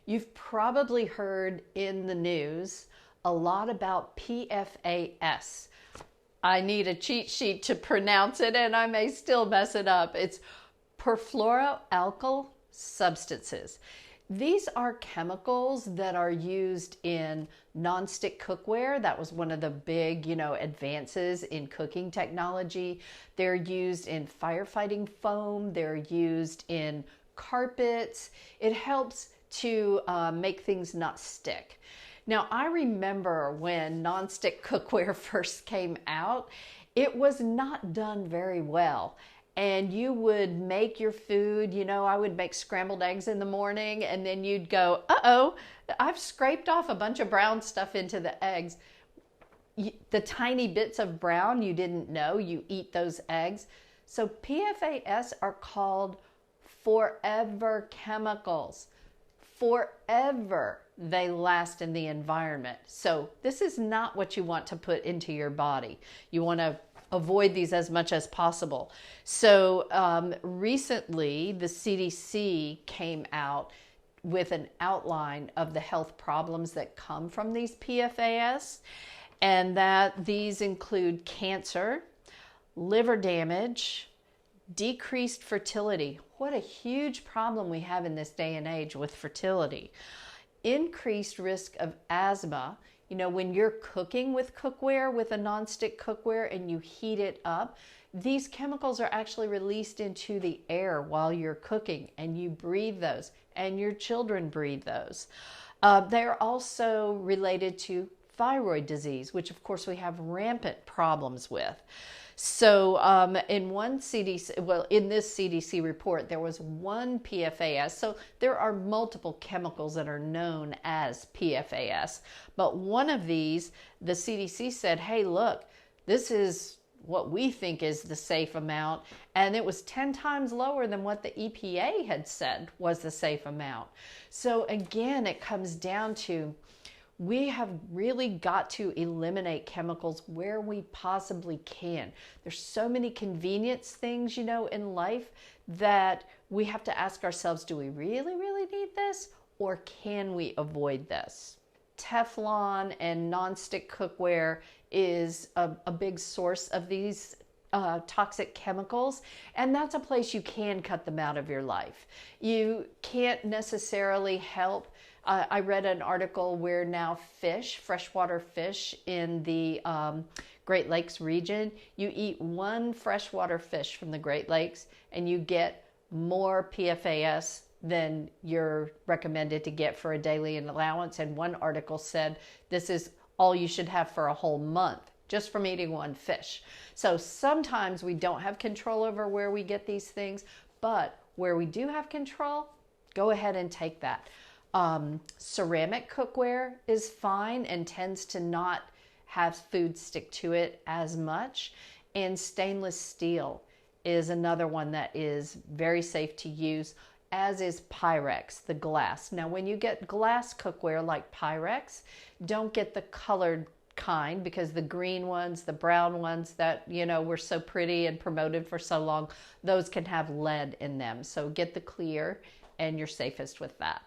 You've probably heard in the news a lot about PFAS. I need a cheat sheet to pronounce it and I may still mess it up. It's perfluoroalkyl substances. These are chemicals that are used in nonstick cookware. That was one of the big, advances in cooking technology. They're used in firefighting foam. They're used in carpets. It helps to make things not stick. Now, I remember when nonstick cookware first came out, it was not done very well. And you would make your food, I would make scrambled eggs in the morning and then you'd go, uh-oh, I've scraped off a bunch of brown stuff into the eggs. The tiny bits of brown you didn't know, you eat those eggs. So PFAS are called forever chemicals. Forever they last in the environment. So this is not what you want to put into your body. You want to avoid these as much as possible. So recently the CDC came out with an outline of the health problems that come from these PFAS, and that these include cancer, liver damage, decreased fertility. What a huge problem we have in this day and age with fertility. Increased risk of asthma. When you're cooking with cookware, with a nonstick cookware, and you heat it up, these chemicals are actually released into the air while you're cooking, and you breathe those, and your children breathe those. They're also related to thyroid disease, which of course we have rampant problems with. So in this CDC report, there was one PFAS. So there are multiple chemicals that are known as PFAS. But one of these, the CDC said, hey, look, this is what we think is the safe amount. And it was 10 times lower than what the EPA had said was the safe amount. So again, it comes down to, we have really got to eliminate chemicals where we possibly can. There's so many convenience things, in life that we have to ask ourselves, do we really, really need this, or can we avoid this? Teflon and nonstick cookware is a big source of these toxic chemicals, and that's a place you can cut them out of your life. You can't necessarily help. I read an article where now freshwater fish in the Great Lakes region, you eat one freshwater fish from the Great Lakes and you get more PFAS than you're recommended to get for a daily allowance. And one article said this is all you should have for a whole month just from eating one fish. So sometimes we don't have control over where we get these things, but where we do have control, go ahead and take that. Ceramic cookware is fine and tends to not have food stick to it as much. And stainless steel is another one that is very safe to use, as is Pyrex, the glass. Now, when you get glass cookware like Pyrex, don't get the colored kind, because the green ones, the brown ones that, were so pretty and promoted for so long, those can have lead in them. So get the clear and you're safest with that.